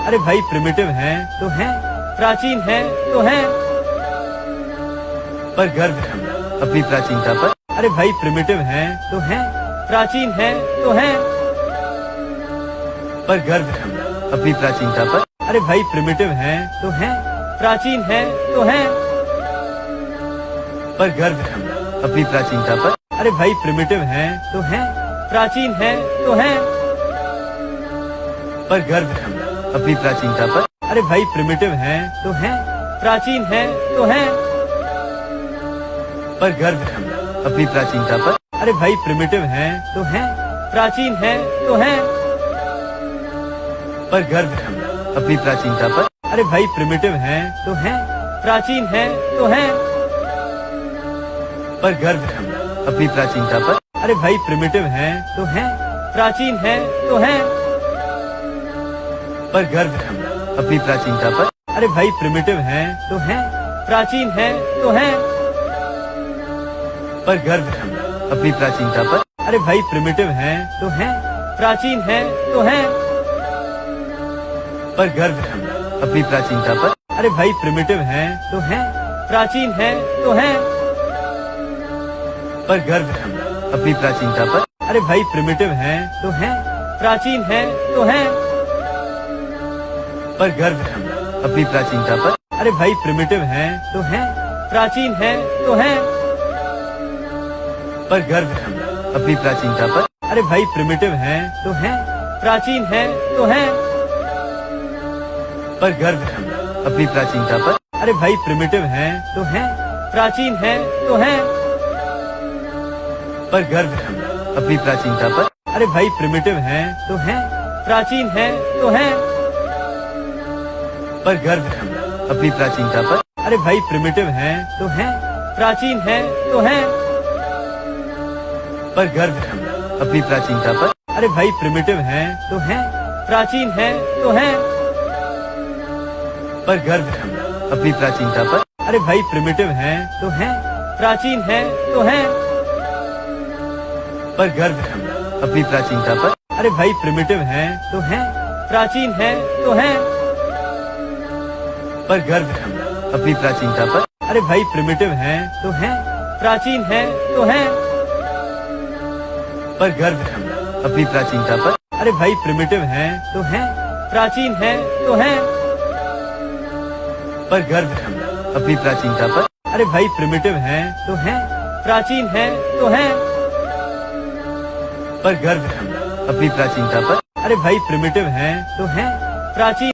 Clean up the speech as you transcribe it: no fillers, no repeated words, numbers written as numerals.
अरे भाई प्रिमिटिव हैं तो हैं, प्राचीन हैं तो हैं, पर गर्व है अपनी प्राचीनता पर। अरे भाई प्रिमिटिव हैं तो हैं, प्राचीन हैं तो हैं, पर गर्व है अपनी प्राचीनता पर। अरे भाई प्रिमिटिव हैं तो हैं, प्राचीन हैं तो हैं, पर गर्व है अपनी प्राचीनता पर। अरे भाई प्रिमिटिव हैं तो हैं, प्राचीन हैं तो हैं, पर गर्व है अपनी प्राचीनता पर। अरे भाई प्रिमिटिव हैं तो हैं, प्राचीन हैं तो हैं, पर गर्व है अपनी प्राचीनता पर। अरे भाई प्रिमिटिव हैं तो हैं, प्राचीन हैं तो हैं, पर गर्व है अपनी प्राचीनता पर। अरे भाई प्रिमिटिव हैं तो हैं, प्राचीन हैं तो हैं, पर गर्व है अपनी प्राचीनता पर। अरे भाई प्रिमिटिव हैं तो हैं, प्राचीन हैं तो हैं, पर गर्व है अपनी प्राचीनता पर। अरे भाई प्रिमिटिव हैं तो हैं, प्राचीन हैं तो हैं, पर गर्व है अपनी प्राचीनता पर। अरे भाई प्रिमिटिव हैं तो हैं, प्राचीन हैं तो हैं, पर गर्व है अपनी प्राचीनता पर। अरे भाई प्रिमिटिव हैं तो हैं, प्राचीन हैं तो हैं, पर गर्व है अपनी प्राचीनता पर। अरे भाई प्रिमिटिव हैं तो हैं, प्राचीन हैं तो हैं, पर गर्व है अपनी प्राचीनता पर। अरे भाई प्रिमिटिव हैं तो हैं, प्राचीन हैं तो हैं, पर गर्व है अपनी प्राचीनता पर। अरे भाई प्रिमिटिव हैं तो हैं, प्राचीन हैं तो हैं, पर गर्व है अपनी प्राचीनता पर। अरे भाई प्रिमिटिव हैं तो हैं, प्राचीन हैं तो हैं, पर गर्व है अपनी प्राचीनता पर। अरे भाई प्रिमिटिव हैं तो हैं, प्राचीन हैं तो हैं, पर गर्व है अपनी प्राचीनता पर। अरे भाई प्रिमिटिव हैं तो हैं, प्राचीन हैं तो हैं, पर गर्व है अपनी प्राचीनता पर। अरे भाई प्रिमिटिव हैं तो हैं, प्राचीन हैं तो हैं, पर गर्व है अपनी प्राचीनता पर। अरे भाई प्रिमिटिव हैं तो हैं, प्राचीन हैं तो हैं, पर गर्व है अपनी प्राचीनता पर। अरे भाई प्रिमिटिव हैं तो हैं, प्राचीन हैं तो हैं, पर गर्व है अपनी प्राचीनता पर। अरे भाई प्रिमिटिव हैं तो हैं, प्राचीन हैं तो हैं, पर गर्व है अपनी प्राचीनता पर। अरे भाई प्रिमिटिव हैं तो हैं, प्राचीन हैं तो हैं, पर गर्व है अपनी प्राचीनता पर। अरे भाई प्रिमिटिव हैं तो हैं, प्राचीन हैं तो हैं, पर गर्व है अपनी प्राचीनता पर। अरे भाई प्रिमिटिव हैं तो हैं, प्राचीन